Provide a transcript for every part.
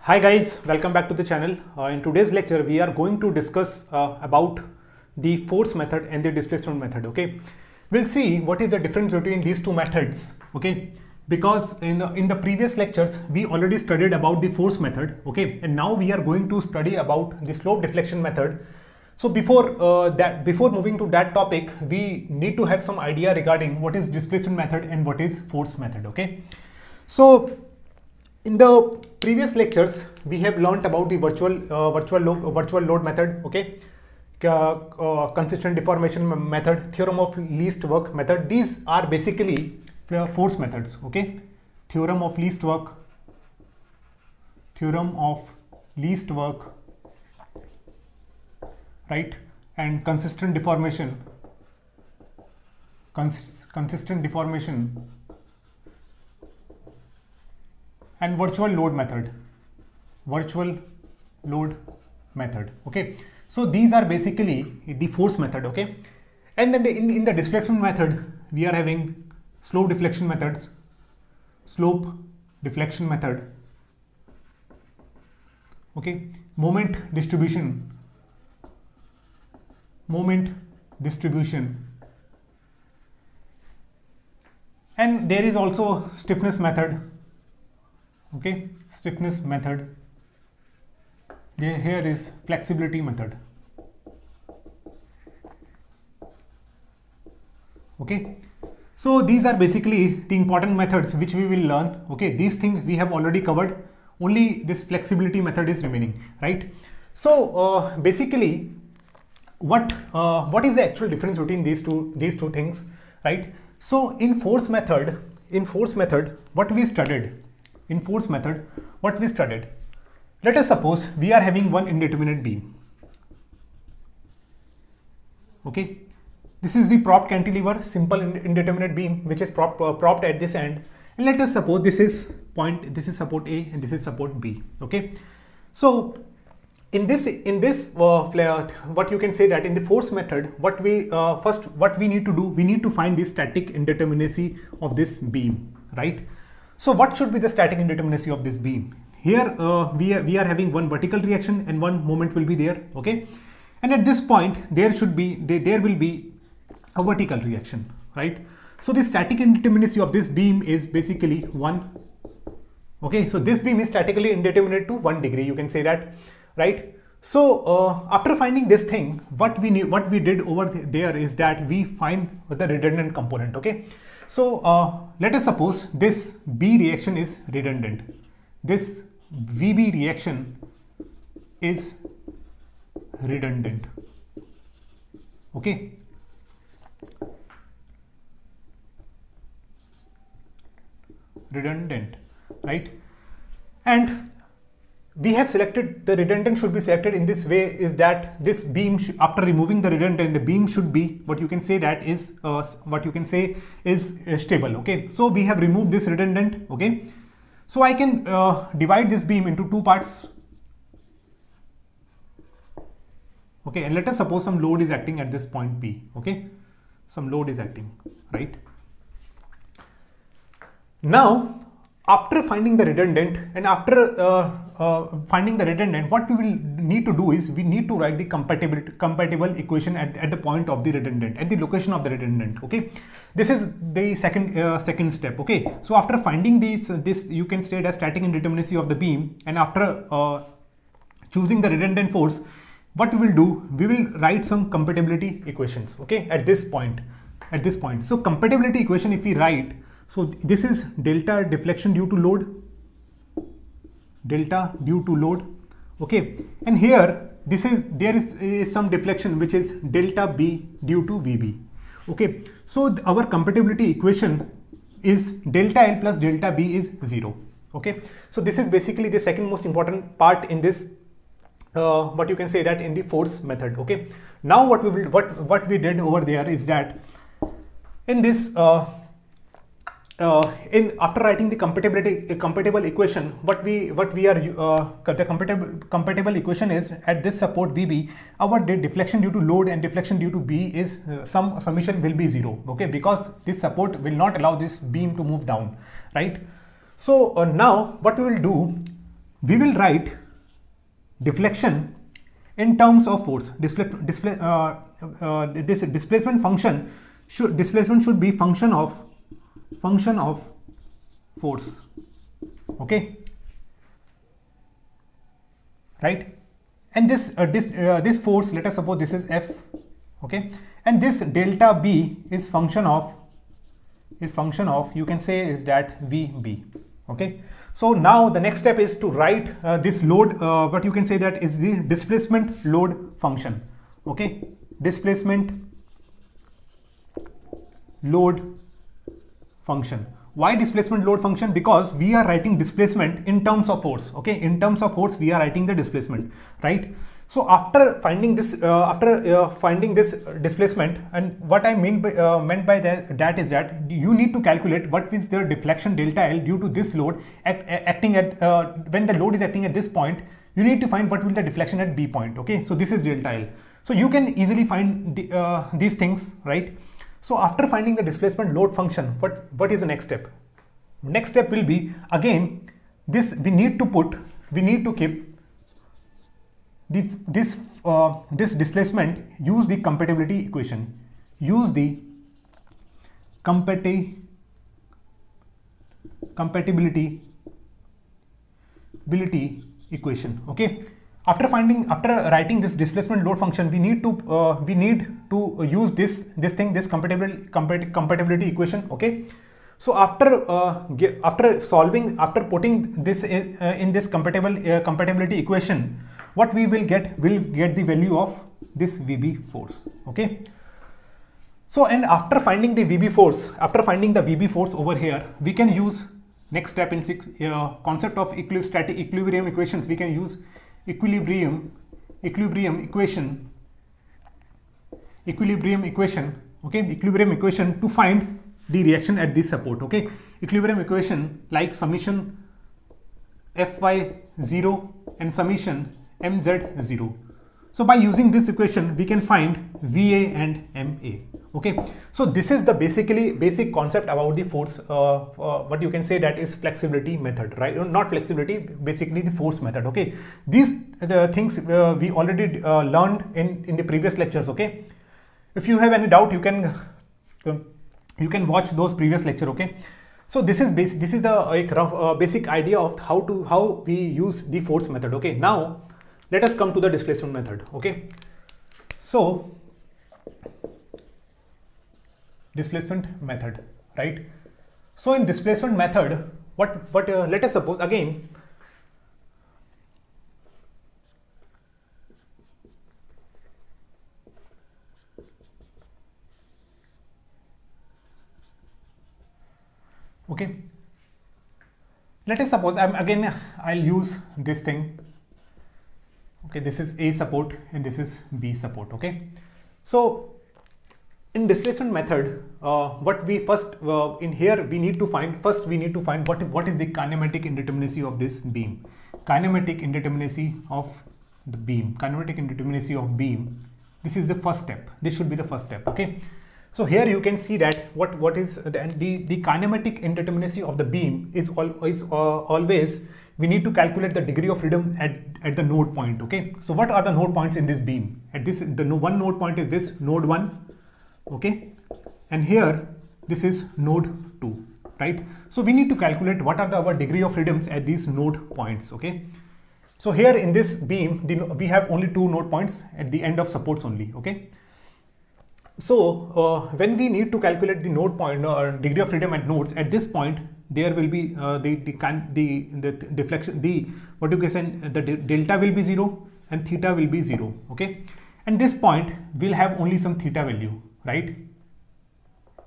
Hi guys, welcome back to the channel. In today's lecture, we are going to discuss about the force method and the displacement method. Okay, we'll see what is the difference between these two methods. Okay, because in the previous lectures we already studied about the force method. Okay, and now we are going to study about the slope deflection method. So before moving to that topic, we need to have some idea regarding what is displacement method and what is force method. Okay, so in the previous lectures, we have learnt about the virtual load method, okay, consistent deformation method, theorem of least work method. These are basically force methods, okay. Theorem of least work, right, and consistent deformation, and virtual load method, okay. So these are basically the force method, okay. And then in the displacement method, we are having slope deflection method, okay, moment distribution, and there is also stiffness method. Okay, stiffness method. Here is flexibility method. Okay, so these are basically the important methods which we will learn. Okay, these things we have already covered. Only this flexibility method is remaining, right? So basically, what is the actual difference between these two things, right? So in force method, what we studied. Let us suppose we are having one indeterminate beam. Okay, this is the propped cantilever, simple indeterminate beam which is propped at this end. And let us suppose this is support A and this is support B. Okay, so in this what you can say that in the force method, what we need to do, we need to find the static indeterminacy of this beam, right? So what should be the static indeterminacy of this beam? Here we are having one vertical reaction and one moment will be there, okay, and at this point there will be a vertical reaction, right? So the static indeterminacy of this beam is basically 1. Okay, so this beam is statically indeterminate to 1 degree, you can say that, right? So after finding this thing, what we did over there is that we find the redundant component. Okay, so let us suppose this B reaction is redundant, this VB reaction is redundant. Okay, right? And we have selected the redundant should be selected in this way, is that this beam after removing the redundant, the beam should be what you can say is stable. Okay, so we have removed this redundant. Okay, so I can divide this beam into two parts. Okay, and let us suppose some load is acting at this point P. Okay, some load is acting, right? Now after finding the redundant and after what we will need to do is we need to write the compatible equation at the point of the redundant, at the location of the redundant. Okay, this is the second step. Okay, so after finding this you can state as static indeterminacy of the beam, and after choosing the redundant force, what we will do, we will write some compatibility equations. Okay, at this point. So compatibility equation, if we write, so this is delta deflection due to load, okay, and here there is some deflection which is delta B due to VB. Okay, so our compatibility equation is delta L plus delta B is 0. Okay, so this is basically the second most important part in this what you can say that in the force method. Okay, now what we did over there is that in this after writing the compatible equation, the compatible equation is at this support VB, our deflection due to load and deflection due to B is some summation will be 0. Okay, because this support will not allow this beam to move down, right? So now what we will do, we will write deflection in terms of force. This displacement function should be function of force. Okay, right? And this force, let us suppose this is F. Okay, and this delta B is function of you can say is that VB. Okay, so now the next step is to write this load, what you can say that is the displacement load function. Okay, displacement load function. Why displacement load function? Because we are writing displacement in terms of force. Okay, in terms of force we are writing the displacement, right? So after finding this displacement, and what I meant by that is that you need to calculate what is the deflection delta L due to this load acting at when the load is acting at this point. You need to find what will the deflection at B point. Okay, so this is delta L. So you can easily find these things, right? So after finding the displacement load function, what is the next step? Next step will be, again, this we need to keep this displacement, use the compatibility equation. Use the compatibility equation. Okay. After writing this displacement load function, we need to use this compatibility equation. Okay. So after putting this in this compatibility equation, what we will get the value of this VB force. Okay. So, and after finding the VB force, over here, we can use next step in concept of static equilibrium equations. We can use equilibrium equation. Okay, equilibrium equation to find the reaction at this support. Okay, equilibrium equation like summation Fy0 and summation Mz0. So by using this equation, we can find VA and MA. Okay, so this is the basic concept about the force. What you can say that is flexibility method, right? Not flexibility, basically the force method. Okay, these the things we already learned in the previous lectures. Okay, if you have any doubt, you can watch those previous lecture. Okay, so this is the rough basic idea of how we use the force method. Okay, now let us come to the displacement method. Okay, so displacement method, right? So in displacement method, let us suppose again, okay, let us suppose I'll use this thing. Okay, this is A support and this is B support. Okay, so in displacement method, what we first in here we need to find what is the kinematic indeterminacy of this beam. Kinematic indeterminacy of beam. This is the first step. This should be the first step. Okay, so here you can see that what is the kinematic indeterminacy of the beam is always we need to calculate the degree of freedom at the node point. Okay, so what are the node points in this beam? At this, one node point is this node 1. Okay, and here this is node 2, right? So we need to calculate what are our degree of freedoms at these node points. Okay, so here in this beam we have only 2 node points at the end of supports only. Okay, so when we need to calculate the node point or degree of freedom at nodes, at this point there will be the deflection, the delta will be 0 and theta will be 0. Okay, and this point will have only some theta value, right?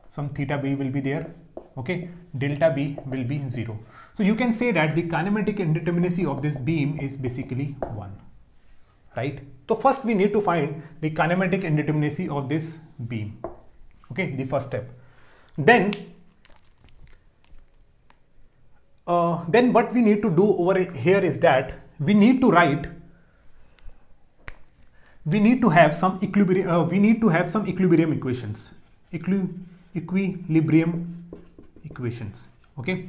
Some theta B will be there. Okay, delta B will be 0. So you can say that the kinematic indeterminacy of this beam is basically 1, right? So first we need to find the kinematic indeterminacy of this beam. Okay, the first step. Then what we need to do over here is that we need to have some equilibrium equations. Equilibrium equations. Okay,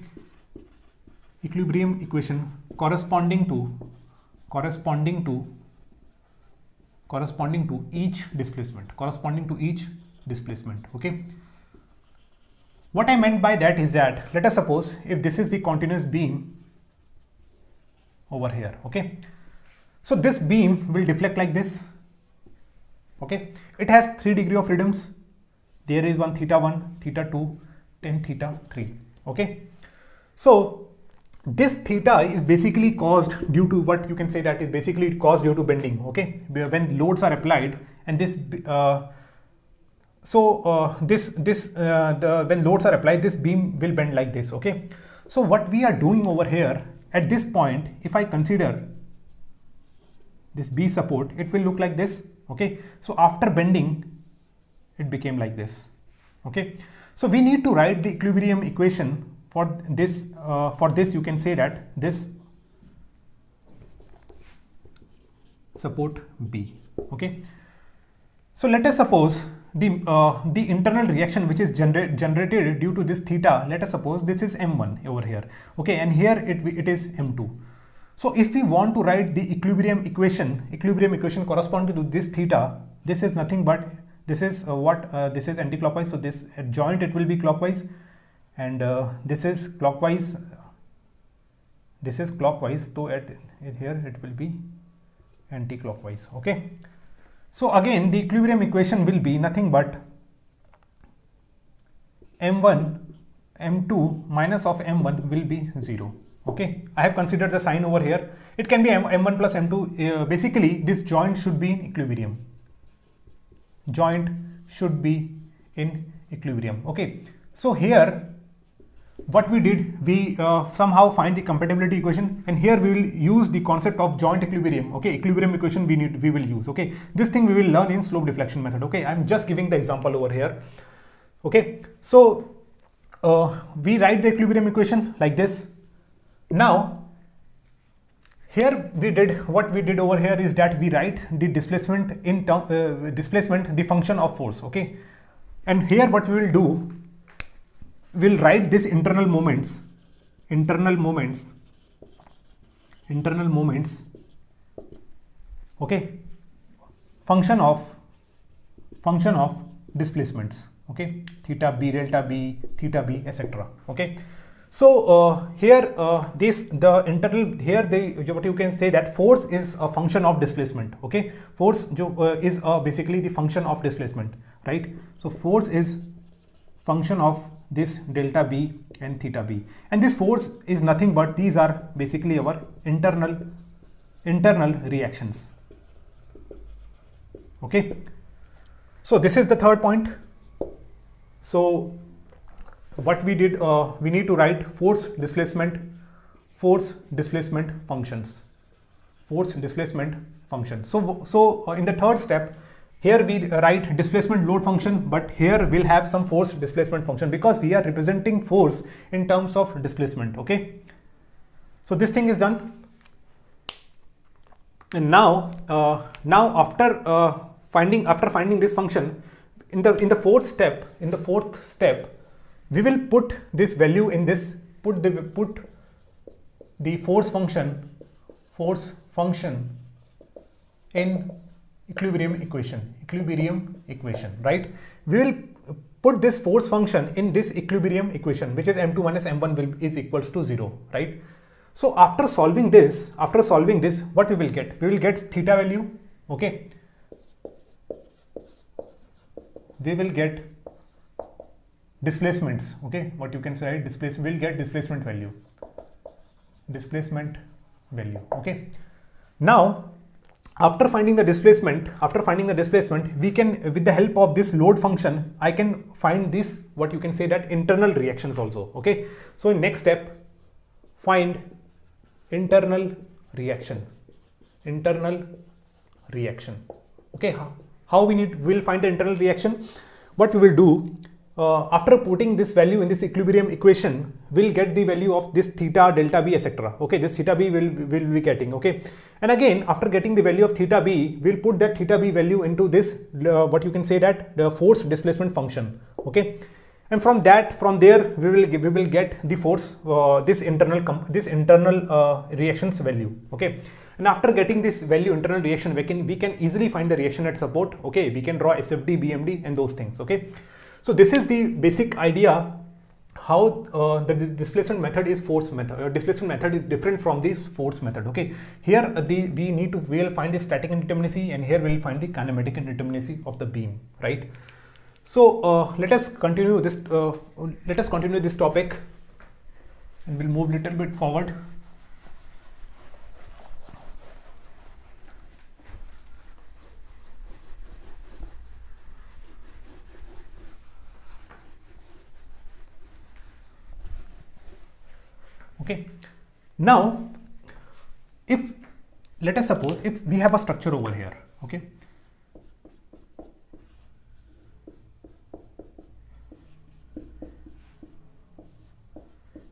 equilibrium equation corresponding to each displacement. Okay, what I meant by that is that, let us suppose if this is the continuous beam over here. Okay, so this beam will deflect like this. Okay, it has 3 degrees of freedoms. There is one θ1, θ2 and θ3. Okay, so this theta is basically caused due to what you can say that is basically caused due to bending. Okay, when loads are applied, and this when loads are applied, this beam will bend like this. Okay, so what we are doing over here at this point, if I consider this B support, it will look like this. Okay, so after bending, it became like this. Okay, so we need to write the equilibrium equation for this. You can say that this support B. Okay, so let us suppose the internal reaction which is generated due to this theta, let us suppose this is M1 over here. Okay, and here it is M2. So if we want to write the equilibrium equation corresponding to this theta, this is nothing but this is this is anti-clockwise, so this at joint it will be clockwise, and this is clockwise, so at here it will be anti-clockwise. Okay, so again the equilibrium equation will be nothing but M1 M2 minus of M1 will be 0. Okay, I have considered the sign over here. It can be M1 plus M2. Basically this joint should be in equilibrium. Okay, so here what we did, we somehow find the compatibility equation, and here we will use the concept of joint equilibrium. Okay, equilibrium equation we will use. Okay, this thing we will learn in slope deflection method. Okay, I'm just giving the example over here. Okay, so we write the equilibrium equation like this. Now here what we did over here is that we write the displacement in displacement, the function of force. Okay, and here what we will do, we'll write this internal moments, okay, function of displacements. Okay, theta b, delta b, theta b, etc. Okay, so here what you can say that force is a function of displacement. Okay, force is basically the function of displacement, right? So force is function of this delta b and theta b, and this force is nothing but these are basically our internal reactions. Okay, so this is the third point. So what we did, we need to write force displacement functions. So in the third step, here we write displacement load function, but here we'll have some force displacement function because we are representing force in terms of displacement. Okay, so this thing is done, and now after finding this function, in the fourth step we will put this value in this, put the force function in equilibrium equation, right? We will put this force function in this equilibrium equation, which is M2 minus M1 is equals to 0, right? So after solving this, what we will get? We will get theta value. Okay, we will get displacements. Okay, what you can say, right? We'll get displacement value. Okay, now after finding the displacement, we can, with the help of this load function, I can find this, what you can say that internal reactions also. Okay, so in next step, find internal reaction. Okay, how we'll find the internal reaction? What we will do, after putting this value in this equilibrium equation, we'll get the value of this theta, delta b, etc. Okay, this theta b will be getting. Okay, and again after getting the value of theta b, we'll put that theta b value into this what you can say that the force displacement function. Okay, and from there we will get the force, this internal reactions value. Okay, and after getting this value, internal reaction, we can easily find the reaction at support. Okay, we can draw SFD, BMD and those things. Okay, so this is the basic idea how the displacement method is force method. Displacement method is different from this force method. Okay, here we will find the static indeterminacy, and here we will find the kinematic indeterminacy of the beam, right? So let us continue this. Let us continue this topic, and we'll move little bit forward. Okay, now let us suppose if we have a structure over here. Okay,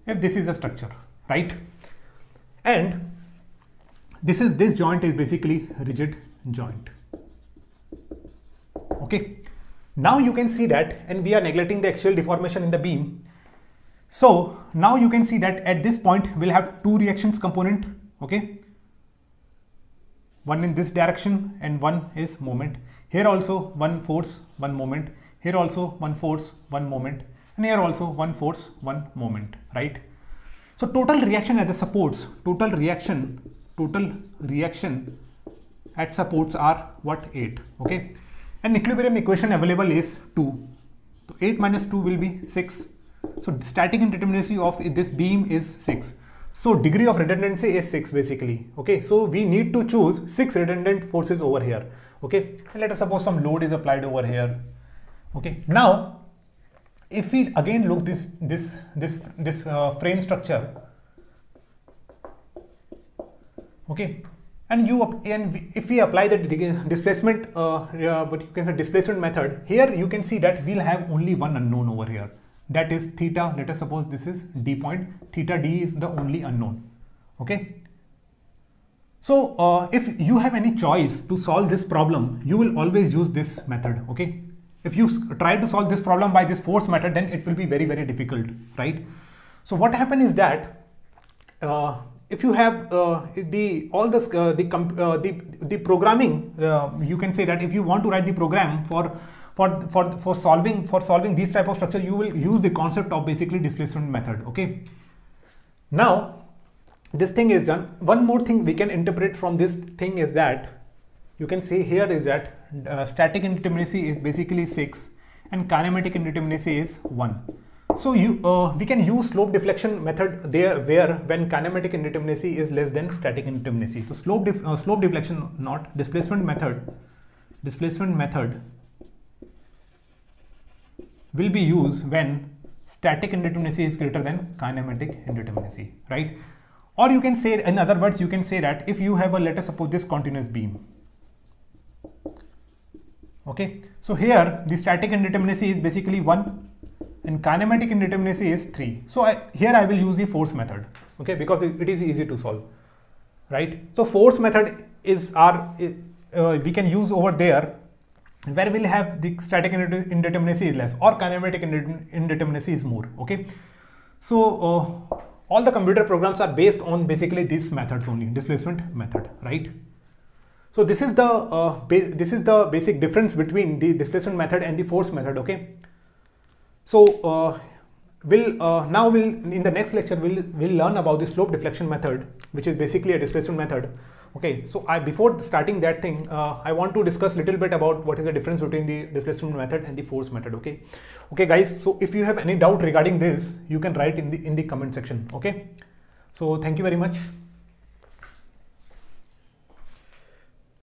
if this is a structure, right, and this joint is basically rigid joint. Okay, now you can see that, and we are neglecting the axial deformation in the beam. So now you can see that at this point we'll have two reactions component. Okay, one in this direction and one is moment. Here also one force, one moment. Here also one force, one moment, and here also one force, one moment, right? So total reaction at the supports, total reaction at supports are what? 8. Okay, and equilibrium equation available is 2. So 8 minus 2 will be 6. So static indeterminacy of this beam is 6. So degree of redundancy is 6 basically. Okay, so we need to choose 6 redundant forces over here. Okay, and let us suppose some load is applied over here. Okay, now if we again look this frame structure. Okay, and if we apply the displacement what you can say displacement method, here you can see that we'll have only one unknown over here. That is theta. Let us suppose this is D point. Theta D is the only unknown. Okay. So if you have any choice to solve this problem, you will always use this method. Okay. If you try to solve this problem by this force method, then it will be very, very difficult, right? So what happens is that if you have the programming, you can say that if you want to write the program for solving these type of structure, you will use the concept of basically displacement method. Okay, now this thing is done. One more thing we can interpret from this thing is that you can say here is that static indeterminacy is basically 6 and kinematic indeterminacy is 1. So we can use slope deflection method there, where when kinematic indeterminacy is less than static indeterminacy. So slope deflection, not displacement method will be used when static indeterminacy is greater than kinematic indeterminacy, right? Or you can say, in other words, you can say that if you have a, let us suppose this continuous beam. Okay, so here the static indeterminacy is basically 1 and kinematic indeterminacy is 3. So here I will use the force method, okay, because it is easy to solve, right? So force method is we can use over there, where we'll have the static indeterminacy is less or kinematic indeterminacy is more. Okay, so all the computer programs are based on basically these methods only, displacement method, right? So this is the basic difference between the displacement method and the force method. Okay, so we'll in the next lecture we'll learn about the slope deflection method, which is basically a displacement method. Okay, so before starting that thing, I want to discuss a little bit about what is the difference between the displacement method and the force method. Okay, guys, so if you have any doubt regarding this, you can write in the comment section. Okay, so thank you very much.